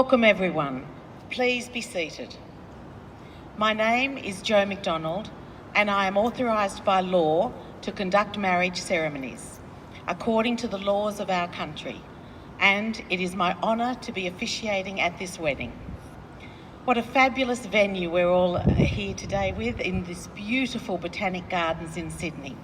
Welcome everyone. Please be seated. My name is Jo McDonald and I am authorised by law to conduct marriage ceremonies according to the laws of our country, and it is my honour to be officiating at this wedding. What a fabulous venue we're all here today with in this beautiful Botanic Gardens in Sydney.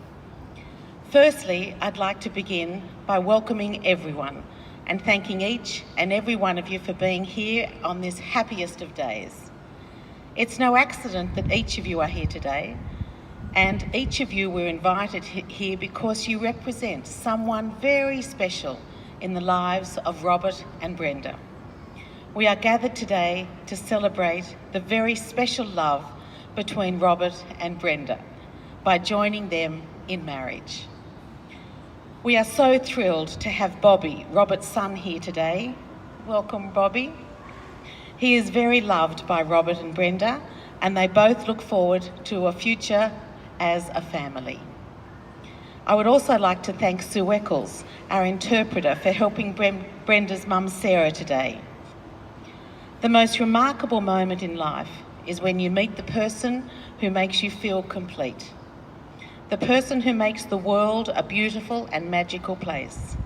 Firstly, I'd like to begin by welcoming everyone and thanking each and every one of you for being here on this happiest of days. It's no accident that each of you are here today, and each of you were invited here because you represent someone very special in the lives of Robert and Brenda. We are gathered today to celebrate the very special love between Robert and Brenda by joining them in marriage. We are so thrilled to have Bobby, Robert's son, here today. Welcome, Bobby. He is very loved by Robert and Brenda, and they both look forward to a future as a family. I would also like to thank Sue Eccles, our interpreter, for helping Brenda's mum Sarah today. The most remarkable moment in life is when you meet the person who makes you feel complete. The person who makes the world a beautiful and magical place.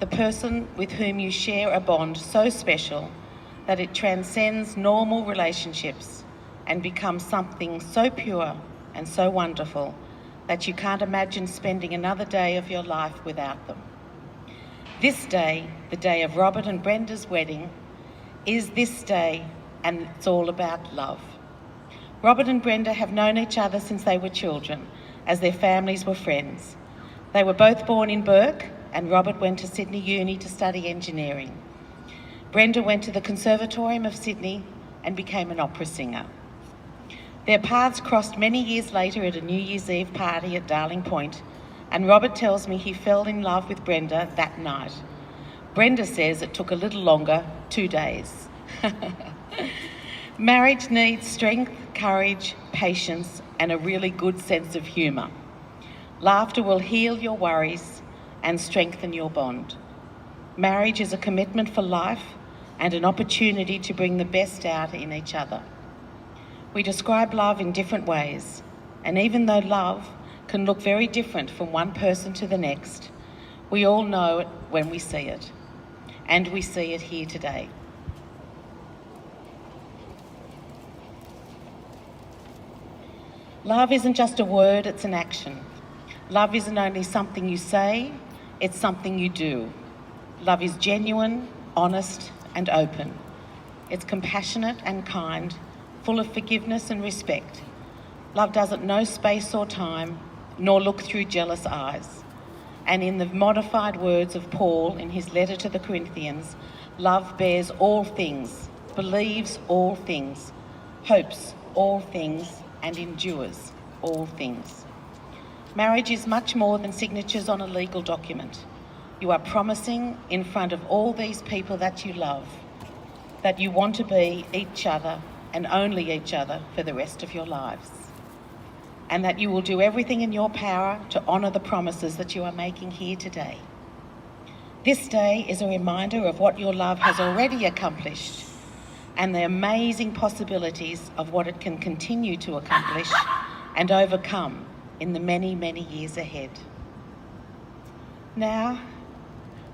The person with whom you share a bond so special that it transcends normal relationships and becomes something so pure and so wonderful that you can't imagine spending another day of your life without them. This day, the day of Robert and Brenda's wedding, is this day, and it's all about love. Robert and Brenda have known each other since they were children, as their families were friends. They were both born in Bourke, and Robert went to Sydney Uni to study engineering. Brenda went to the Conservatorium of Sydney and became an opera singer. Their paths crossed many years later at a New Year's Eve party at Darling Point, and Robert tells me he fell in love with Brenda that night. Brenda says it took a little longer, 2 days. Marriage needs strength, courage, patience, and a really good sense of humour. Laughter will heal your worries and strengthen your bond. Marriage is a commitment for life and an opportunity to bring the best out in each other. We describe love in different ways, and even though love can look very different from one person to the next, we all know it when we see it, and we see it here today. Love isn't just a word, it's an action. Love isn't only something you say, it's something you do. Love is genuine, honest, and open. It's compassionate and kind, full of forgiveness and respect. Love doesn't know space or time, nor look through jealous eyes. And in the modified words of Paul in his letter to the Corinthians, love bears all things, believes all things, hopes all things, and endures all things. Marriage is much more than signatures on a legal document. You are promising in front of all these people that you love, that you want to be each other and only each other for the rest of your lives, and that you will do everything in your power to honour the promises that you are making here today. This day is a reminder of what your love has already accomplished and the amazing possibilities of what it can continue to accomplish and overcome in the many, many years ahead. Now,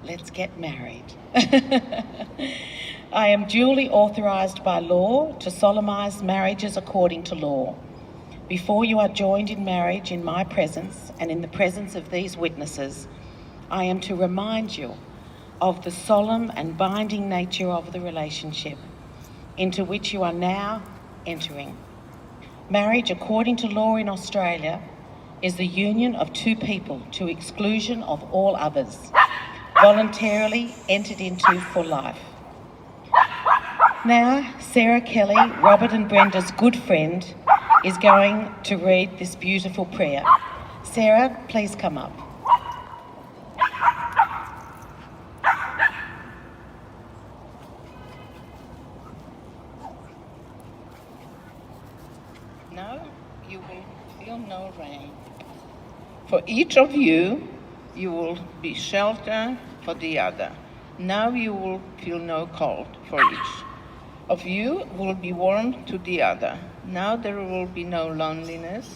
let's get married. I am duly authorised by law to solemnise marriages according to law. Before you are joined in marriage in my presence and in the presence of these witnesses, I am to remind you of the solemn and binding nature of the relationship into which you are now entering. Marriage, according to law in Australia, is the union of two people to exclusion of all others, voluntarily entered into for life. Now, Sarah Kelly, Robert and Brenda's good friend, is going to read this beautiful prayer. Sarah, please come up. Now you will feel no rain. For each of you, you will be shelter for the other. Now you will feel no cold for each. of you will be warm to the other. Now there will be no loneliness,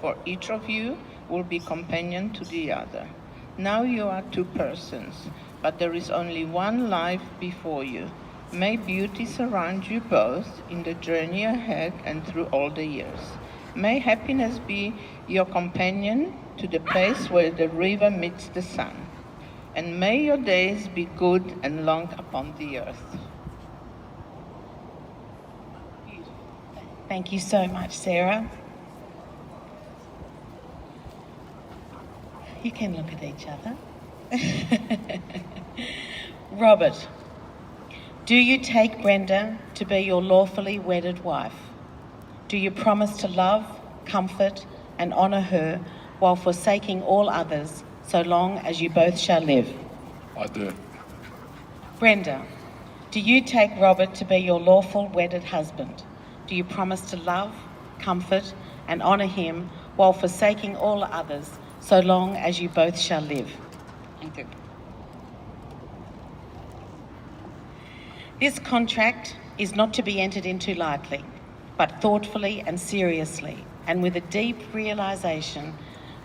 for each of you will be companion to the other. Now you are two persons, but there is only one life before you. May beauty surround you both in the journey ahead and through all the years. May happiness be your companion to the place where the river meets the sun. And may your days be good and long upon the earth. Thank you so much, Sarah. You can look at each other. Robert, do you take Brenda to be your lawfully wedded wife? Do you promise to love, comfort, and honour her while forsaking all others, so long as you both shall live? I do. Brenda, do you take Robert to be your lawful wedded husband? Do you promise to love, comfort, and honour him while forsaking all others, so long as you both shall live? I do. This contract is not to be entered into lightly, but thoughtfully and seriously, and with a deep realisation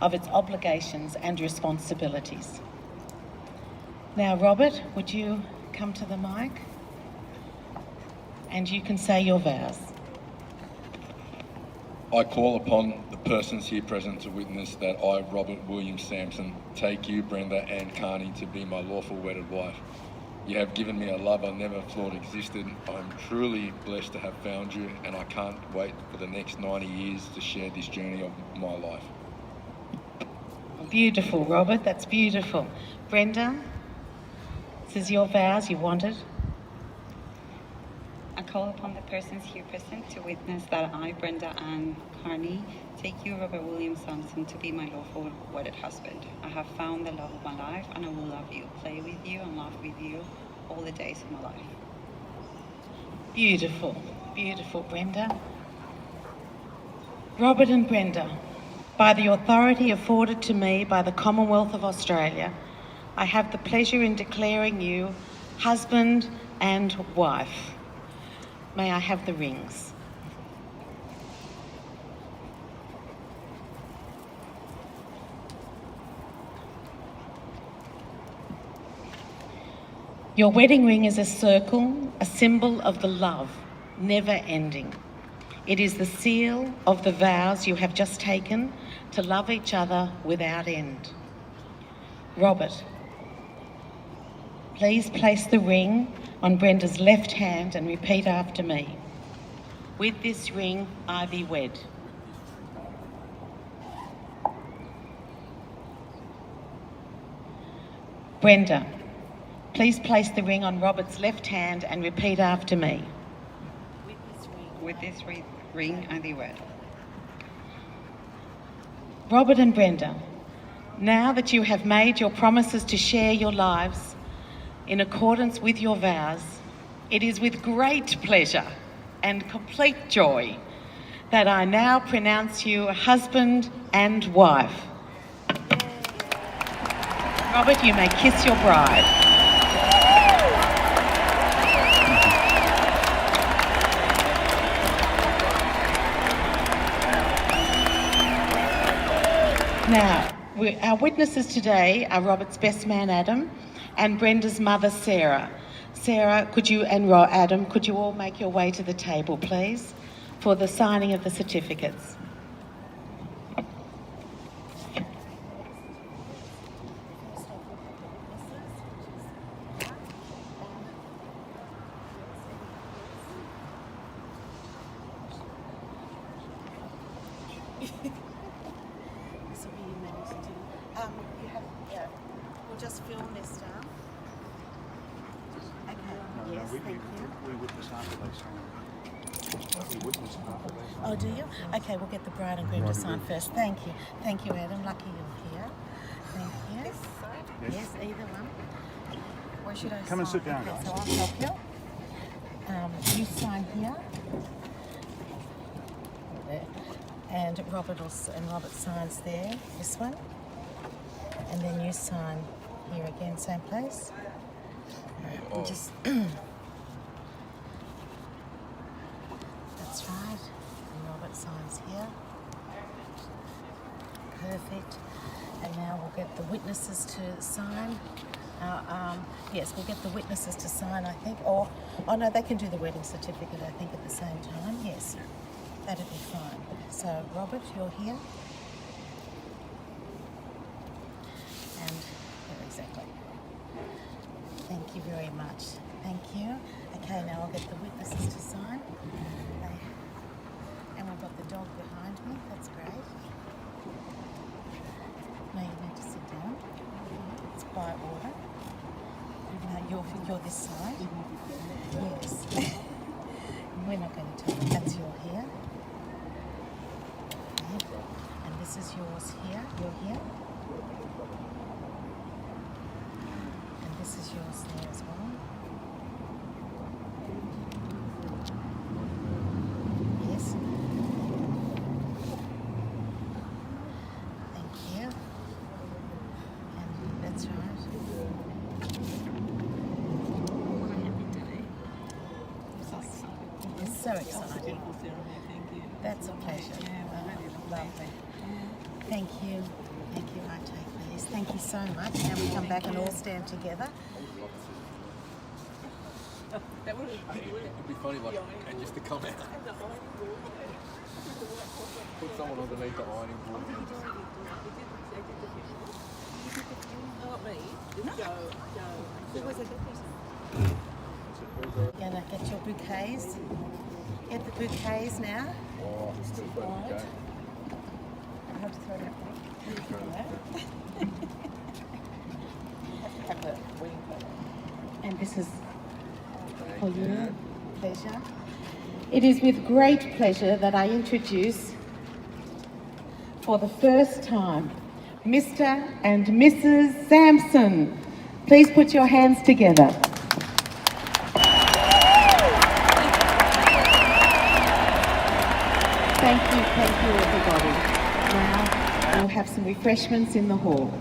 of its obligations and responsibilities. Now, Robert, would you come to the mic? And you can say your vows. I call upon the persons here present to witness that I, Robert William Sampson, take you, Brenda Ann Carney, to be my lawful wedded wife. You have given me a love I never thought existed. I'm truly blessed to have found you, and I can't wait for the next 90 years to share this journey of my life. Beautiful, Robert, that's beautiful. Brenda, this is your vows, you want it? I call upon the persons here present to witness that I, Brenda Ann Carney, take you, Robert William Sampson, to be my lawful wedded husband. I have found the love of my life, and I will love you, play with you, and laugh with you all the days of my life. Beautiful, beautiful, Brenda. Robert and Brenda, by the authority afforded to me by the Commonwealth of Australia, I have the pleasure in declaring you husband and wife. May I have the rings? Your wedding ring is a circle, a symbol of the love, never ending. It is the seal of the vows you have just taken to love each other without end. Robert, please place the ring on Brenda's left hand and repeat after me. With this ring, I be wed. Brenda, please place the ring on Robert's left hand and repeat after me. With this ring, I be wed. Robert and Brenda, now that you have made your promises to share your lives in accordance with your vows, it is with great pleasure and complete joy that I now pronounce you husband and wife. Robert, you may kiss your bride. Now, our witnesses today are Robert's best man, Adam, and Brenda's mother, Sarah. Sarah, Adam, could you all make your way to the table, please, for the signing of the certificates? We'll just film this down. Okay. Yes, thank you. We witness after they sign. We witness after they sign. Oh, do you? Okay, we'll get the bride and groom to sign first. Thank you. Thank you, Adam. Lucky you're here. Thank you. This side? Yes, either one. Where should I sign? Come and sit down, okay, guys. So I'll help you. You sign here. There. And Robert signs there, this one. And then you sign here again, same place. Oh. Just is here. Perfect. And now we'll get the witnesses to sign. Yes, we'll get the witnesses to sign, I think. Or, oh no, they can do the wedding certificate, I think, at the same time. Yes, that'd be fine. So, Robert, you're here. And, yeah, exactly. Thank you very much. Thank you. Okay, now I'll get the witnesses to sign. And we've got the dog behind me. That's great. Now you need to sit down. It's by order. Now you're this side. Yes. We're not going to tell you. That's your here. Okay. And this is yours here. You're here. And this is yours there as well. Yes. Thank you. And that's right. It's so exciting. That's a pleasure. Lovely. Thank you. Thank you. I take these. Thank you so much. Now we come back and all stand together. It'd be funny, like, and just to come out. Put someone underneath the ironing board. You're gonna get your bouquets. Get the bouquets now. Oh, it's too funny. Right. I have to throw it up there. And this is for your pleasure. It is with great pleasure that I introduce, for the first time, Mr. and Mrs. Sampson. Please put your hands together. Thank you everybody. Now we'll have some refreshments in the hall.